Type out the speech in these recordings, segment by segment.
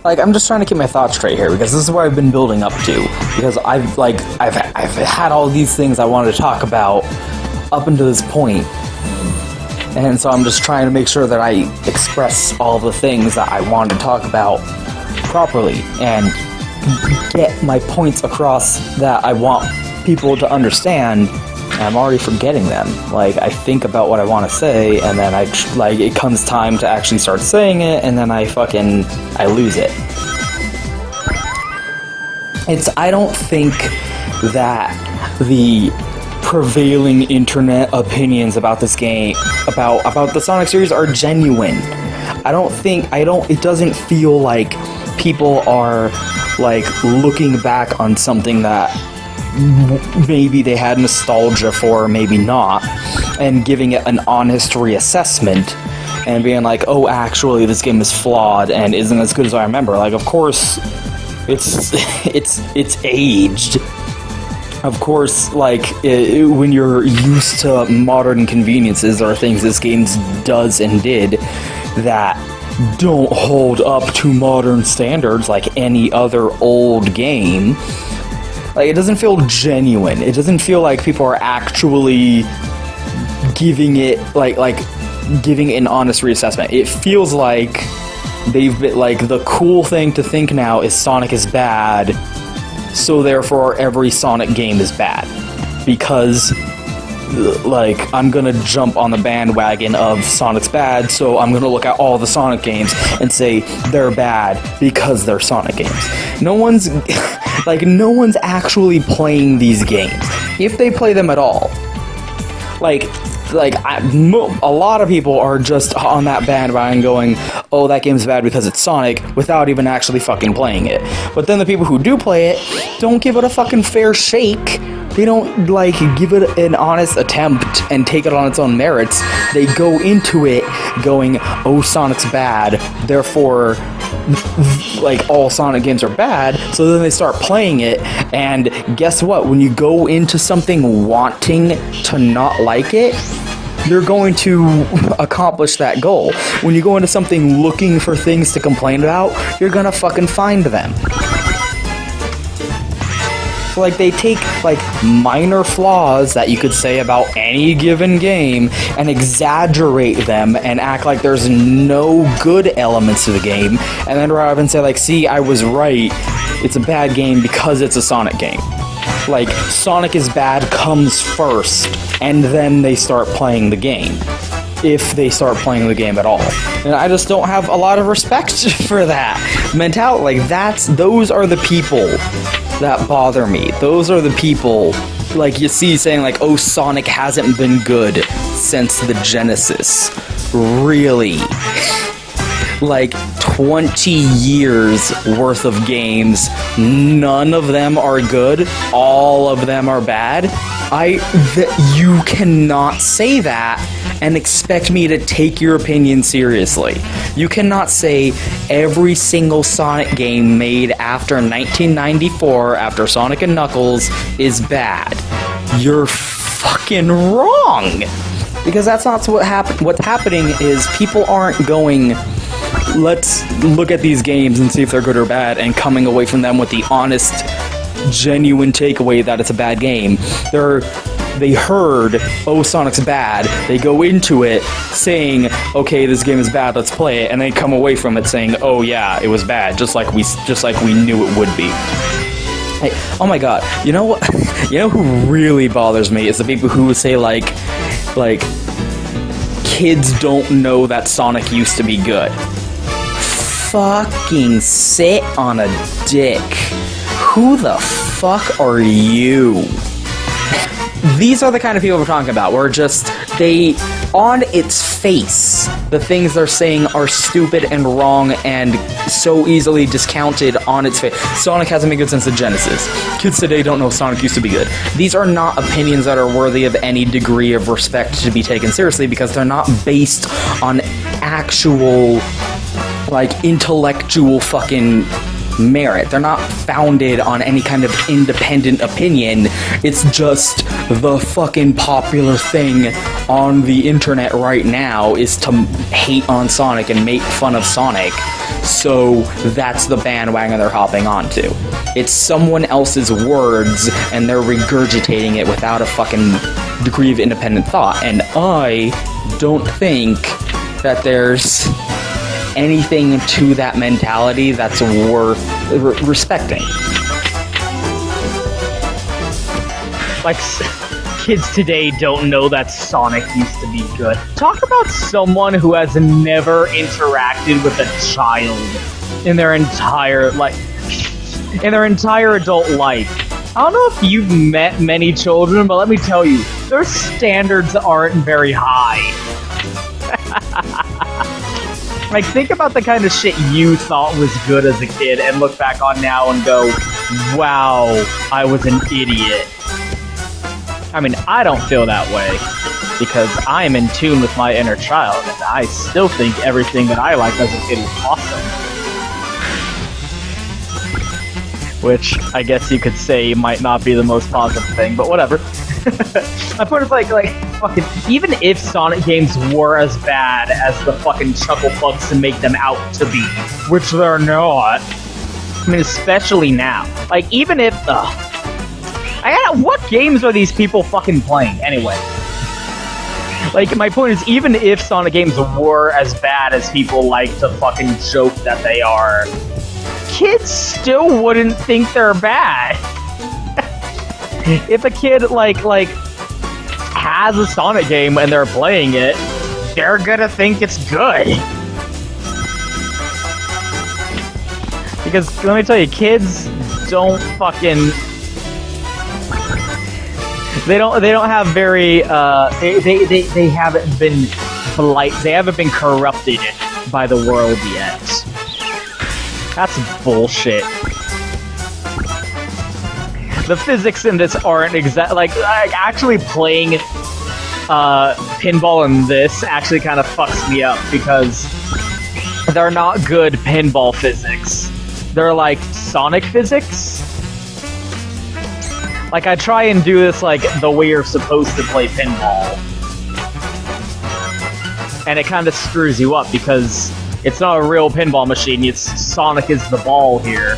like, I'm just trying to keep my thoughts straight here, because this is where I've been building up to, because I've had all these things I wanted to talk about up until this point, and so I'm just trying to make sure that I express all the things that I want to talk about properly, and get my points across that I want people to understand. I'm already forgetting them. Like, I think about what I want to say, and then it comes time to actually start saying it, and then I lose it. I don't think that the prevailing internet opinions about this game, about the Sonic series, are genuine. It doesn't feel like people are, like, looking back on something that maybe they had nostalgia for, or maybe not, and giving it an honest reassessment, and being like, oh, actually, this game is flawed and isn't as good as I remember. Like, of course, it's aged. Of course, like, when you're used to modern conveniences, there are things this game does and did that don't hold up to modern standards like any other old game. Like, it doesn't feel genuine. It doesn't feel like people are actually giving it, like giving an honest reassessment. It feels like they've been, like, the cool thing to think now is Sonic is bad, so therefore every Sonic game is bad. Because, like, I'm gonna jump on the bandwagon of Sonic's bad, so I'm gonna look at all the Sonic games and say they're bad because they're Sonic games. No one's actually playing these games, if they play them at all. A lot of people are just on that bandwagon going, oh, that game's bad because it's Sonic, without even actually fucking playing it. But then the people who do play it don't give it a fucking fair shake. They don't, like, give it an honest attempt and take it on its own merits. They go into it going, oh, Sonic's bad, therefore, like, all Sonic games are bad, so then they start playing it, and guess what? When you go into something wanting to not like it, you're going to accomplish that goal. When you go into something looking for things to complain about, you're gonna fucking find them. So, like, they take, like, minor flaws that you could say about any given game and exaggerate them and act like there's no good elements to the game, and then rather than say, like, see, I was right, it's a bad game because it's a Sonic game. Like, Sonic is bad comes first, and then they start playing the game. If they start playing the game at all. And I just don't have a lot of respect for that mentality. Like, those are the people that bother me. Those are the people, like, you see saying, like, oh, Sonic hasn't been good since the Genesis. Really? Like, 20 years worth of games, none of them are good, all of them are bad. You cannot say that and expect me to take your opinion seriously. You cannot say every single Sonic game made after 1994, after Sonic and Knuckles, is bad. You're fucking wrong! Because that's not what happened. What's happening is people aren't going, let's look at these games and see if they're good or bad, and coming away from them with the honest, genuine takeaway that it's a bad game. They heard, oh, Sonic's bad. They go into it saying, okay, this game is bad, let's play it, and they come away from it saying, oh yeah, it was bad, just like we knew it would be. Hey, oh my god, you know what? You know who really bothers me is the people who say, like, kids don't know that Sonic used to be good. Fucking sit on a dick. Who the fuck are you? These are the kind of people we're talking about, where on its face, the things they're saying are stupid and wrong and so easily discounted on its face. Sonic hasn't been good since the Genesis. Kids today don't know Sonic used to be good. These are not opinions that are worthy of any degree of respect to be taken seriously, because they're not based on actual, like, intellectual fucking merit. They're not founded on any kind of independent opinion. It's just the fucking popular thing on the internet right now is to hate on Sonic and make fun of Sonic. So that's the bandwagon they're hopping onto. It's someone else's words, and they're regurgitating it without a fucking degree of independent thought. And I don't think that there's anything to that mentality that's worth respecting. Like, kids today don't know that Sonic used to be good. Talk about someone who has never interacted with a child in their entire adult life. I don't know if you've met many children, but let me tell you, their standards aren't very high. Like, think about the kind of shit you thought was good as a kid and look back on now and go, wow, I was an idiot. I mean, I don't feel that way, because I am in tune with my inner child, and I still think everything that I liked as a kid was awesome. Which, I guess you could say might not be the most positive thing, but whatever. My point is, like, fucking, even if Sonic games were as bad as the fucking chuckle plugs to make them out to be, which they're not, I mean, especially now. Like, even if, what games are these people fucking playing, anyway? Like, my point is, even if Sonic games were as bad as people like to fucking joke that they are, kids still wouldn't think they're bad. If a kid, like, has a Sonic game and they're playing it, they're gonna think it's good. Because, let me tell you, kids don't fucking... They don't have very, they haven't been polite, they haven't been corrupted by the world yet. That's bullshit. The physics in this aren't like actually playing pinball in this actually kind of fucks me up, because they're not good pinball physics. They're like Sonic physics. Like, I try and do this like the way you're supposed to play pinball, and it kind of screws you up because it's not a real pinball machine. It's Sonic is the ball here.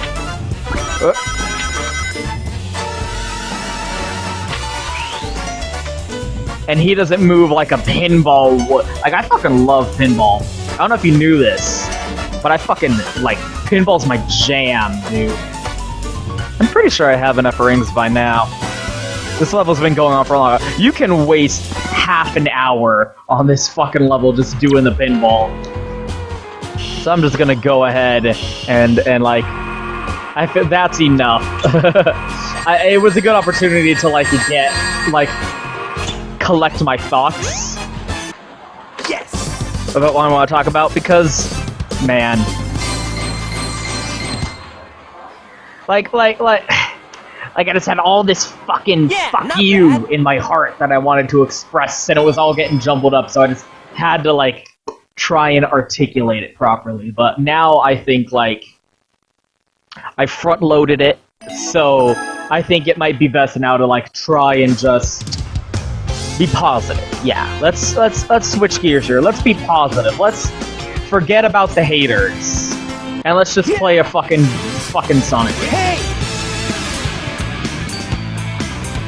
And he doesn't move like a pinball would. Like, I fucking love pinball. I don't know if you knew this, but I fucking, like, pinball's my jam, dude. I'm pretty sure I have enough rings by now. This level's been going on for a long time. You can waste half an hour on this fucking level just doing the pinball. So I'm just gonna go ahead and like, I feel that's enough. It was a good opportunity to, like, get, like, collect my thoughts. Yes! About what I want to talk about, because, man. Like, I just had all this fucking fuck you bad in my heart that I wanted to express, and it was all getting jumbled up, so I just had to, like, try and articulate it properly. But now I think, like, I front-loaded it, so I think it might be best now to, like, try and just be positive. Yeah, let's switch gears here. Let's be positive. Let's forget about the haters, and let's just play a fucking Sonic game. Hey!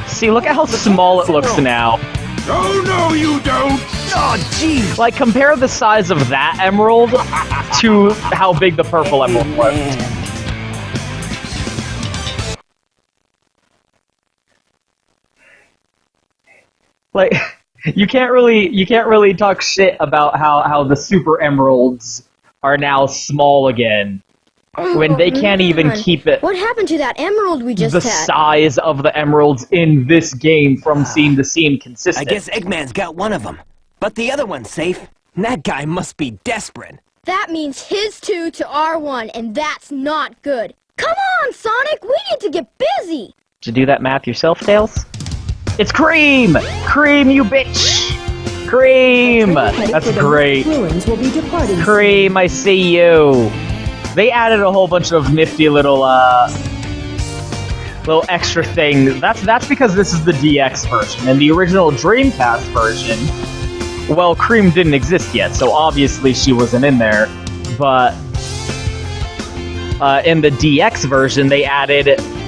See, look at how small it looks now. Oh, no, you don't! Oh, jeez! Like, compare the size of that emerald to how big the purple emerald was. Like, you can't really talk shit about how the super emeralds are now small again, when they can't even keep it. What happened to that emerald we just the had? Size of the emeralds in this game from scene to scene consistent. I guess Eggman's got one of them, but the other one's safe. That guy must be desperate. That means his 2 to our 1, and that's not good. Come on, Sonic, we need to get busy. Did you do that math yourself, Tails? It's Cream! Cream, you bitch! Cream! That's great. Cream, I see you. they added a whole bunch of nifty little extra thing. That's because this is the DX version. In the original Dreamcast version, well, Cream didn't exist yet, so obviously she wasn't in there. But in the DX version, they added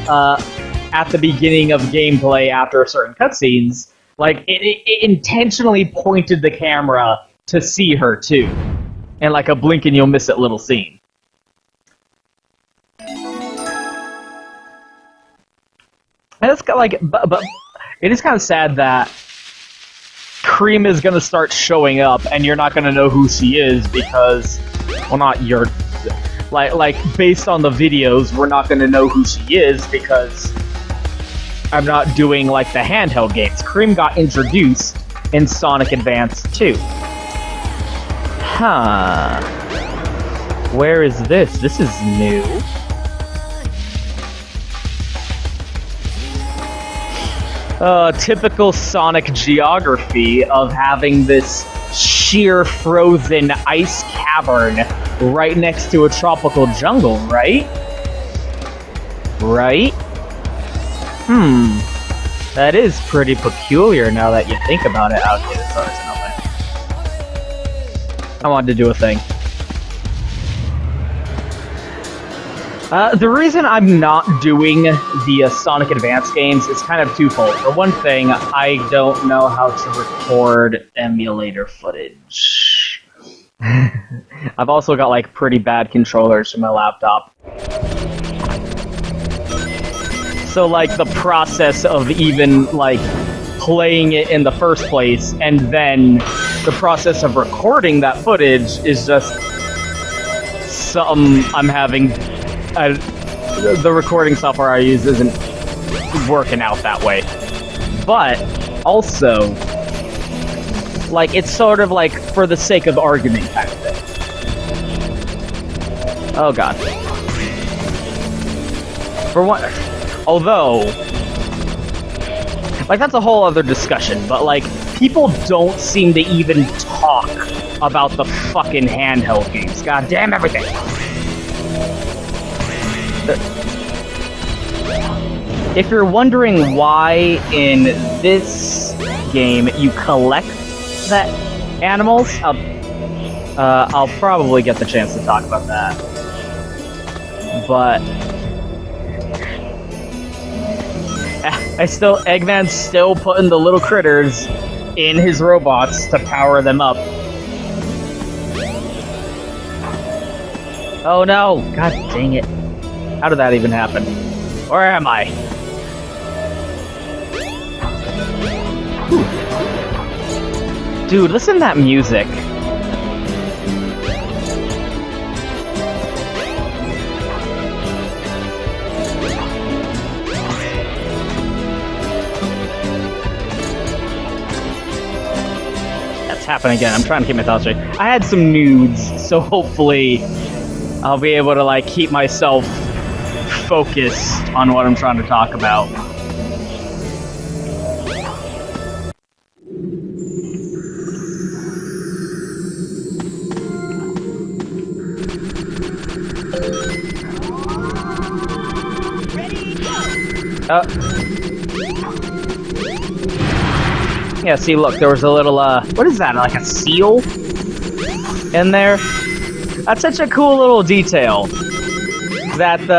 at the beginning of gameplay after certain cutscenes, like it intentionally pointed the camera to see her too, and like a blink and you'll miss it little scene. And it's like, but it is kind of sad that Cream is gonna start showing up, and you're not gonna know who she is because, well, not you're, like based on the videos, we're not gonna know who she is because I'm not doing like the handheld games. Cream got introduced in Sonic Advance 2. Huh? Where is this? This is new. Typical Sonic geography of having this sheer frozen ice cavern right next to a tropical jungle, right? Right? That is pretty peculiar now that you think about it. Okay, sorry, it's nothing. I wanted to do a thing. The reason I'm not doing the Sonic Advance games is kind of twofold. For one thing, I don't know how to record emulator footage. I've also got like pretty bad controllers for my laptop. So like the process of even like playing it in the first place and then the process of recording that footage is just something I'm having. The recording software I use isn't working out that way. But also, like, it's sort of like for the sake of argument kind of thing. Oh god. For one, although, like, that's a whole other discussion, but like, people don't seem to even talk about the fucking handheld games. God damn everything. If you're wondering why in this game you collect the animals, I'll probably get the chance to talk about that. But Eggman's still putting the little critters in his robots to power them up. Oh no! God dang it. How did that even happen? Where am I? Whew. Dude, listen to that music. That's happening again. I'm trying to keep my thoughts straight. I had some nudes, so hopefully I'll be able to like keep myself focused on what I'm trying to talk about. Yeah, see, look, there was a little, what is that, like a seal in there? That's such a cool little detail. That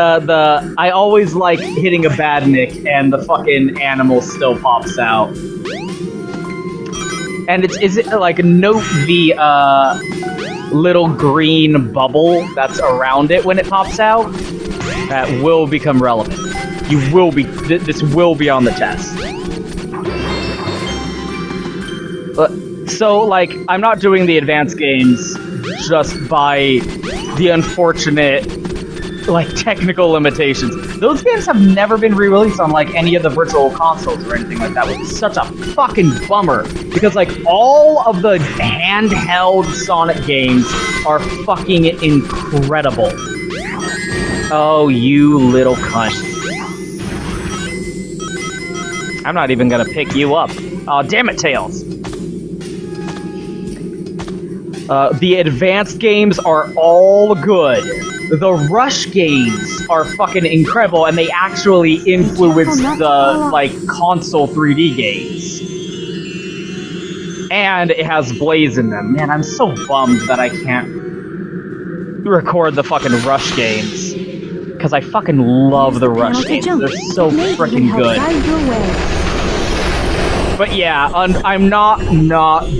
I always like hitting a badnik and the fucking animal still pops out. And is it like note the little green bubble that's around it when it pops out? That will become relevant. You will be, this will be on the test. So like, I'm not doing the advanced games just by the unfortunate like technical limitations. Those games have never been re-released on like any of the virtual consoles or anything like that, which is such a fucking bummer because like all of the handheld Sonic games are fucking incredible. Oh, you little cunt. I'm not even gonna pick you up. Oh, damn it, Tails. The advanced games are all good. the Rush games are fucking incredible, and they actually influence the, like, console 3D games. And it has Blaze in them. Man, I'm so bummed that I can't record the fucking Rush games. Because I fucking love the Rush games. They're so freaking good. But yeah, I'm not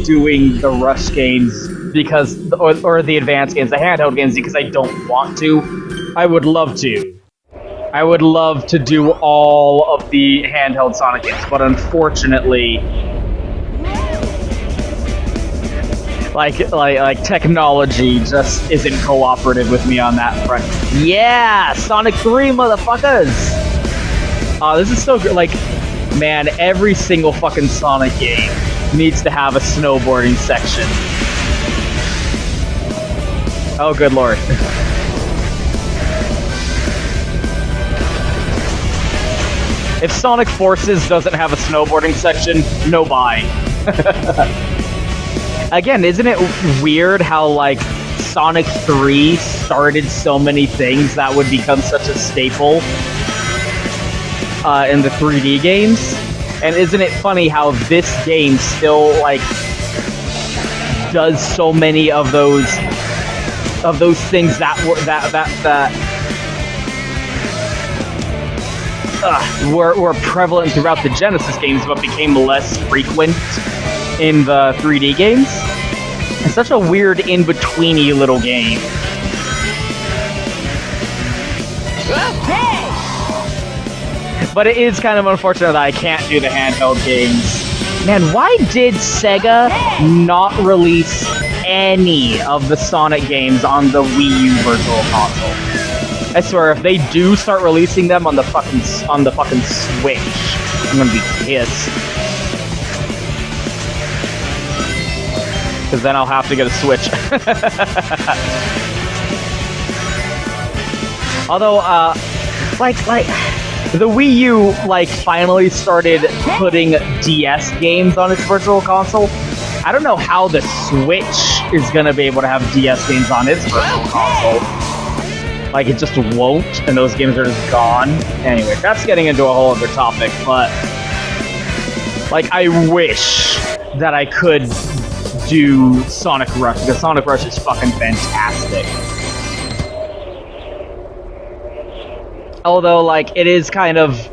doing the Rush games because, or the advanced games, the handheld games, because I don't want to. I would love to. I would love to do all of the handheld Sonic games, but unfortunately, like technology just isn't cooperative with me on that front. Yeah, Sonic 3, motherfuckers! This is so good. Like, man, every single fucking Sonic game needs to have a snowboarding section. Oh, good lord. If Sonic Forces doesn't have a snowboarding section, no buy. Again, isn't it weird how, like, Sonic 3 started so many things that would become such a staple in the 3D games? And isn't it funny how this game still, like, does so many of those things that were prevalent throughout the Genesis games, but became less frequent in the 3D games? It's such a weird in-betweeny little game. But it is kind of unfortunate that I can't do the handheld games. Man, why did Sega not release any of the Sonic games on the Wii U Virtual Console? I swear, if they do start releasing them on the fucking Switch, I'm gonna be pissed. Because then I'll have to get a Switch. Although, like, the Wii U, like, finally started putting DS games on its Virtual Console. I don't know how the Switch is gonna be able to have DS games on its Virtual Console. Like, it just won't, and those games are just gone. Anyway, that's getting into a whole other topic, but, like, I wish that I could do Sonic Rush, because Sonic Rush is fucking fantastic. Although, like, it is kind of...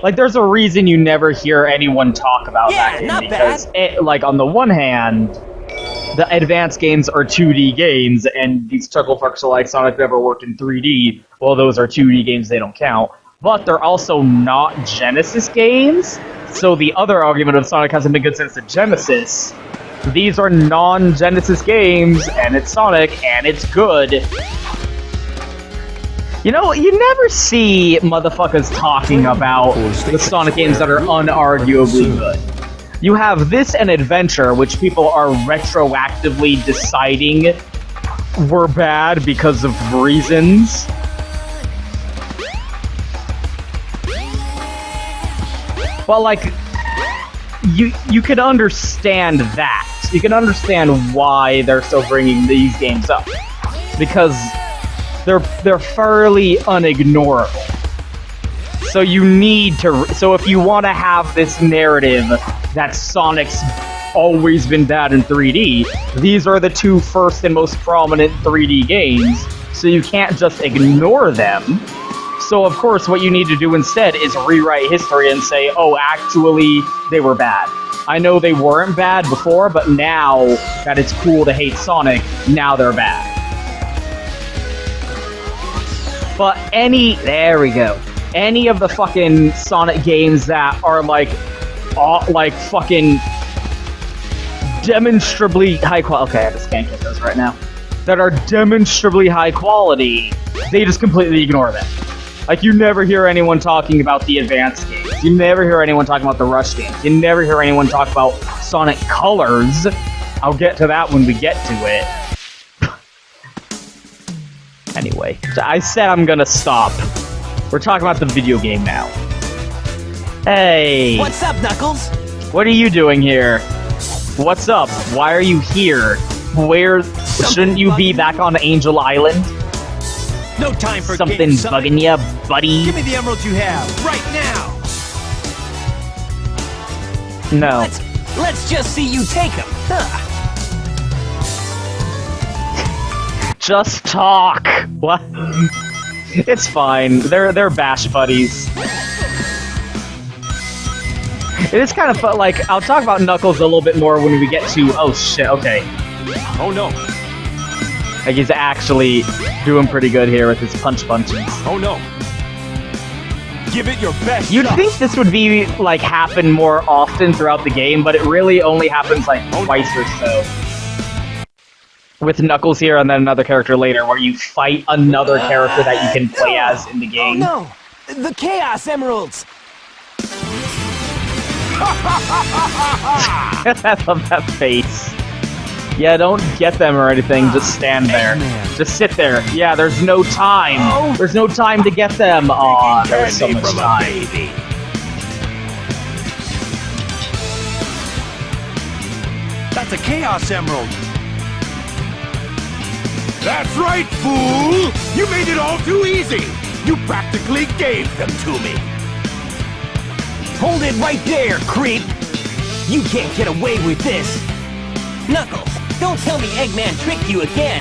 Like, there's a reason you never hear anyone talk about that game, because, it, like, on the one hand, the advanced games are 2D games, and these chucklefucks are like Sonic never worked in 3D. Well, those are 2D games, they don't count. But they're also not Genesis games, so the other argument of Sonic hasn't been good since the Genesis. These are non-Genesis games, and it's Sonic, and it's good. You know, you never see motherfuckers talking about the Sonic games that are unarguably good. You have this and Adventure, which people are retroactively deciding were bad because of reasons. Well, like, you can understand that. You can understand why they're still bringing these games up. Because they're fairly unignorable. So you need to... So if you want to have this narrative that Sonic's always been bad in 3D, these are the two first and most prominent 3D games, so you can't just ignore them. So of course what you need to do instead is rewrite history and say, oh, actually, they were bad. I know they weren't bad before, but now that it's cool to hate Sonic, now they're bad. But there we go. Any of the fucking Sonic games that are like fucking demonstrably high quality. Okay, I have to scan kick those right now. That are demonstrably high quality, they just completely ignore them. Like, you never hear anyone talking about the advanced games. You never hear anyone talking about the Rush games. You never hear anyone talk about Sonic Colors. I'll get to that when we get to it. Anyway, I said I'm gonna stop. We're talking about the video game now. Hey! What's up, Knuckles? What are you doing here? What's up? Why are you here? Shouldn't you be back on Angel Island? No time for Something games, Sonic. bugging ya, buddy? Give me the emeralds you have, right now! No. Let's just see you take them. Huh. Just talk. What? It's fine. They're bash buddies. It is kind of fun. Like, I'll talk about Knuckles a little bit more when we get to. Oh shit. Okay. Oh no. Like he's actually doing pretty good here with his punches. Oh no. Give it your best You'd shot. think this would be like happen more often throughout the game, but it really only happens like twice or so. With Knuckles here and then another character later, where you fight another character that you can play as in the game. Oh no! The Chaos Emeralds! I love that face. Yeah, don't get them or anything, just stand there. Just sit there. Yeah, there's no time. There's no time to get them. Aw, there's so much time. That's a Chaos Emerald. That's right, fool! You made it all too easy! You practically gave them to me! Hold it right there, creep! You can't get away with this! Knuckles, don't tell me Eggman tricked you again!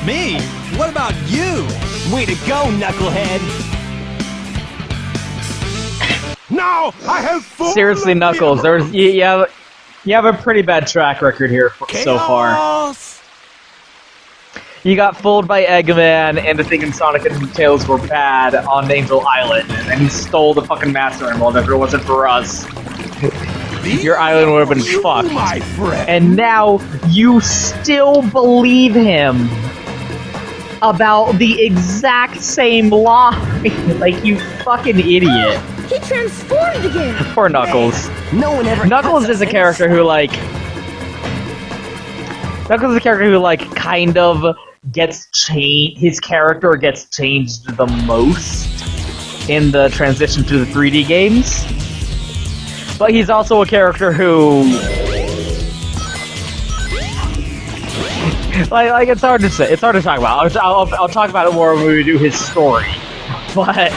Me? What about you? Way to go, Knucklehead! Now I have full Seriously, Knuckles, there's you have a pretty bad track record here so far. Chaos! You got fooled by Eggman into thinking Sonic and Tails were bad on Angel Island, and then he stole the fucking Master Emerald. If it wasn't for us, your island would have been fucked. My friend. And now you still believe him about the exact same lie. Like, you fucking idiot. He transformed again! Poor Knuckles. No one ever Knuckles is a character who, like... Knuckles is a character who, like, kind of gets changed. His character gets changed the most in the transition to the 3D games. But he's also a character who... like it's hard to say. It's hard to talk about. I'll talk about it more when we do his story. But...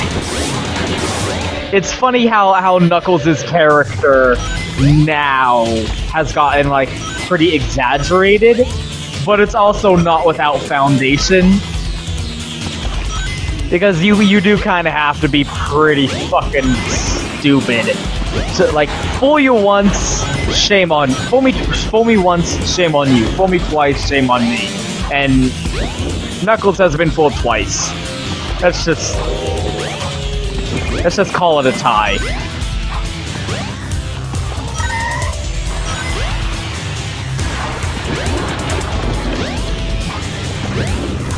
it's funny how Knuckles' character now has gotten, like, pretty exaggerated, but it's also not without foundation. Because you do kind of have to be pretty fucking stupid. So, like, fool you once, shame on... Fool me once, shame on you. Fool me twice, shame on me. And Knuckles has been fooled twice. Let's just call it a tie.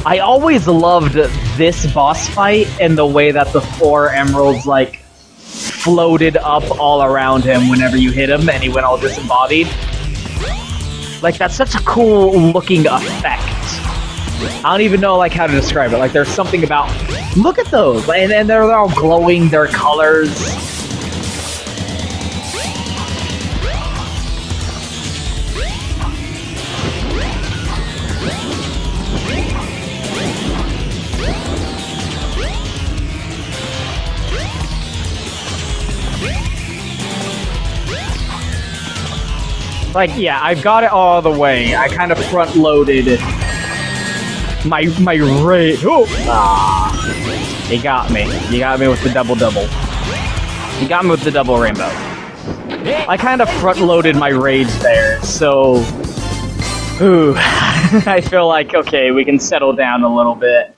I always loved this boss fight and the way that the 4 emeralds, like, floated up all around him whenever you hit him and he went all disembodied. Like, that's such a cool looking effect. I don't even know, like, how to describe it. Like, there's something about... Look at those! And they're all glowing, their colors. Like, yeah, I've got it all the way. I kind of front-loaded my rage. Oh! Ah, you got me. You got me with the double-double. You got me with the double rainbow. I kind of front-loaded my rage there, so... Ooh. I feel like, okay, we can settle down a little bit.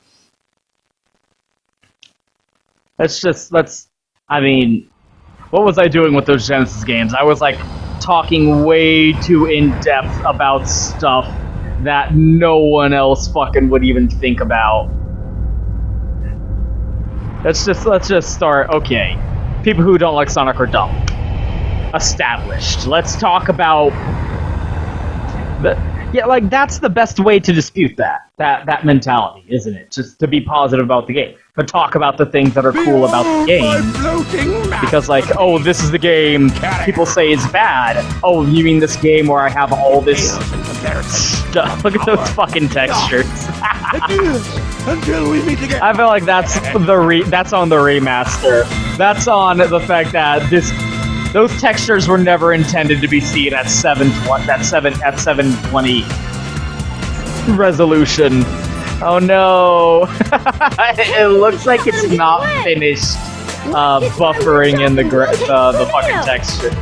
I mean... What was I doing with those Genesis games? I was, like, talking way too in-depth about stuff that no one else fucking would even think about. Let's just start. Okay, people who don't like Sonic are dumb. Established. Let's talk about yeah, like, that's the best way to dispute that mentality, isn't it? Just to be positive about the game, but talk about the things that are cool about the game. Because, like, oh, this is the game people say is bad. Oh, you mean this game where I have all this stuff? Look at those fucking textures. Until we meet again. I feel like that's that's on the remaster. That's on the fact that those textures were never intended to be seen at 720 resolution. Oh no! It looks like it's not finished buffering in the fucking textures.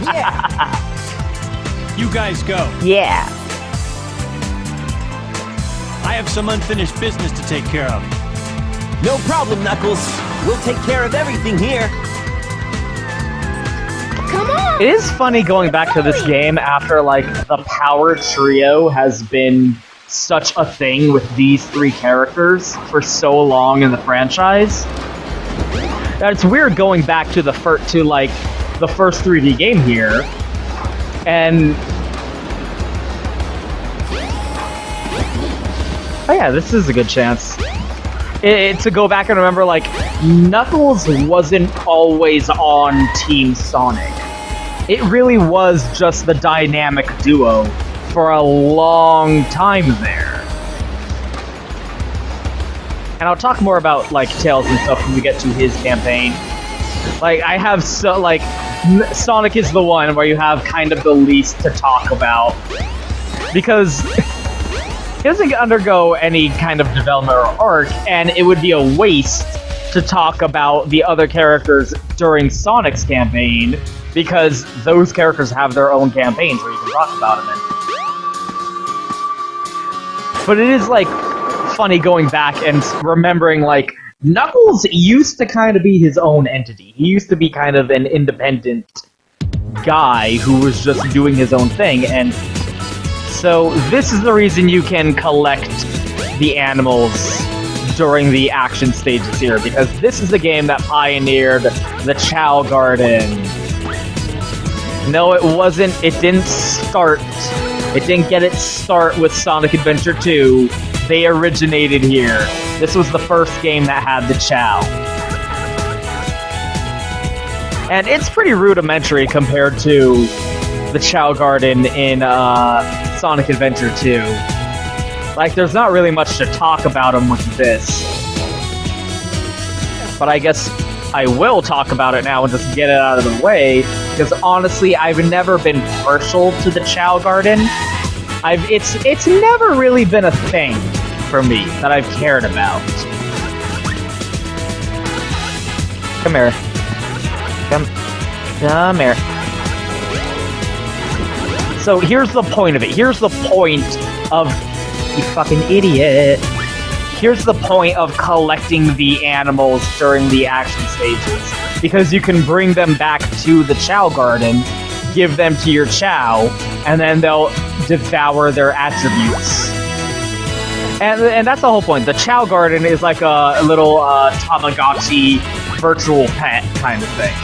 Yeah. You guys go. Yeah. I have some unfinished business to take care of. No problem, Knuckles. We'll take care of everything here. Come on! It is funny going back to this game after, like, the power trio has been such a thing with these three characters for so long in the franchise. That it's weird going back to the first 3D game here, and oh yeah, this is a good chance. To go back and remember, like, Knuckles wasn't always on Team Sonic. It really was just the dynamic duo for a long time there. And I'll talk more about, like, Tails and stuff when we get to his campaign. Like, I have Sonic is the one where you have kind of the least to talk about. Because he doesn't undergo any kind of development or arc, and it would be a waste to talk about the other characters during Sonic's campaign, because those characters have their own campaigns where you can talk about them in. But it is, like, funny going back and remembering, like, Knuckles used to kind of be his own entity. He used to be kind of an independent guy who was just doing his own thing, and so this is the reason you can collect the animals during the action stages here, because this is the game that pioneered the Chow Garden. No, it wasn't. It didn't start. It didn't get its start with Sonic Adventure 2. They originated here. This was the first game that had the Chow. And it's pretty rudimentary compared to the Chow Garden in Sonic Adventure 2. Like, there's not really much to talk about them with this. But I guess I will talk about it now and just get it out of the way, because honestly, I've never been partial to the Chow Garden. It's never really been a thing for me that I've cared about. Come here. Come here. So here's the point of it. Here's the point of... You fucking idiot. Here's the point of collecting the animals during the action stages. Because you can bring them back to the Chow Garden, give them to your Chow, and then they'll devour their attributes. And that's the whole point. The Chow Garden is like a little Tamagotchi virtual pet kind of thing.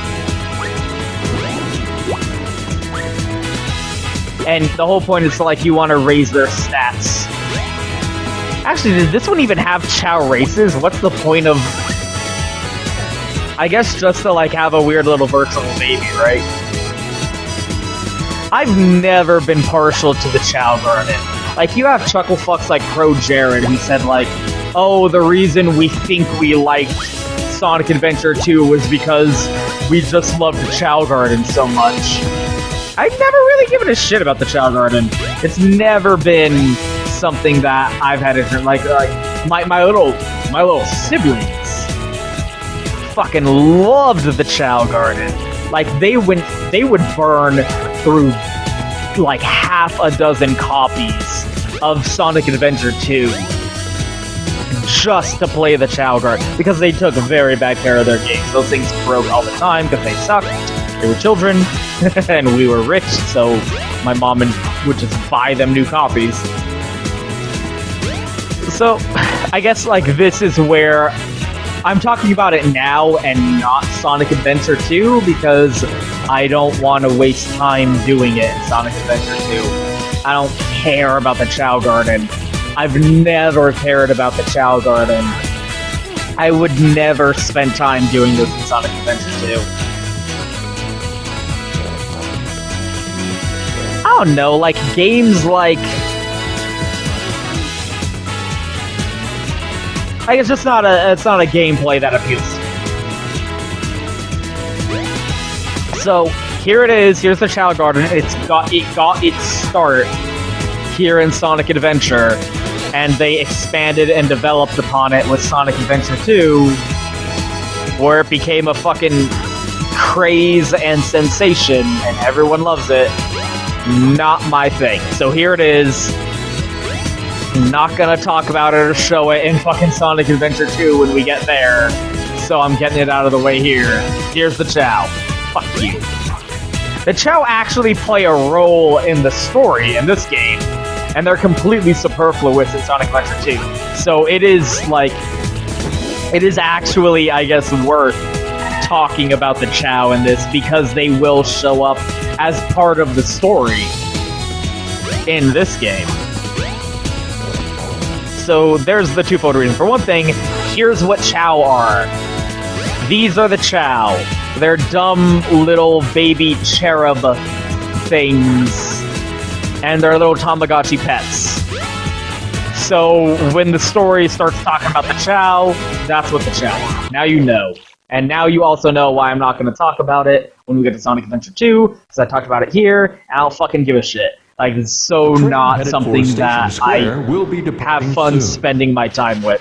And the whole point is, like, you want to raise their stats. Actually, did this one even have Chow races? What's the point of... I guess just to, like, have a weird little virtual baby, right? I've never been partial to the Chow Garden. Like, you have chucklefucks like Pro Jared who said, like, oh, the reason we think we liked Sonic Adventure 2 was because we just loved the Chow Garden so much. I've never really given a shit about the Chow Garden. It's never been something that I've had interest, like my little siblings fucking loved the Chow Garden. Like, they would burn through like half a dozen copies of Sonic Adventure 2 just to play the Chow Garden, because they took very bad care of their games. Those things broke all the time because they sucked. They were children, and we were rich, so my mom would just buy them new copies. So, I guess, like, this is where I'm talking about it now and not Sonic Adventure 2, because I don't want to waste time doing it in Sonic Adventure 2. I don't care about the Chow Garden. I've never cared about the Chow Garden. I would never spend time doing this in Sonic Adventure 2. I don't know, like, games like... Like, it's just not a gameplay that appeals to me. So here it is. Here's the Chao Garden. It got its start here in Sonic Adventure, and they expanded and developed upon it with Sonic Adventure 2, where it became a fucking craze and sensation, and everyone loves it. Not my thing. So here it is. Not gonna talk about it or show it in fucking Sonic Adventure 2 when we get there, so I'm getting it out of the way here. Here's the Chao. Fuck you. The Chao actually play a role in the story in this game, and they're completely superfluous in Sonic Adventure 2. So it is actually, I guess, worth talking about the Chao in this, because they will show up as part of the story in this game. So there's the twofold reason. For one thing, here's what Chao are. These are the Chao. They're dumb little baby cherub things, and they're little Tamagotchi pets. So when the story starts talking about the Chao, that's what the Chao are. Now you know. And now you also know why I'm not going to talk about it when we get to Sonic Adventure 2, because I talked about it here, and I don't fucking give a shit. Like, it's so not something that I have fun spending my time with.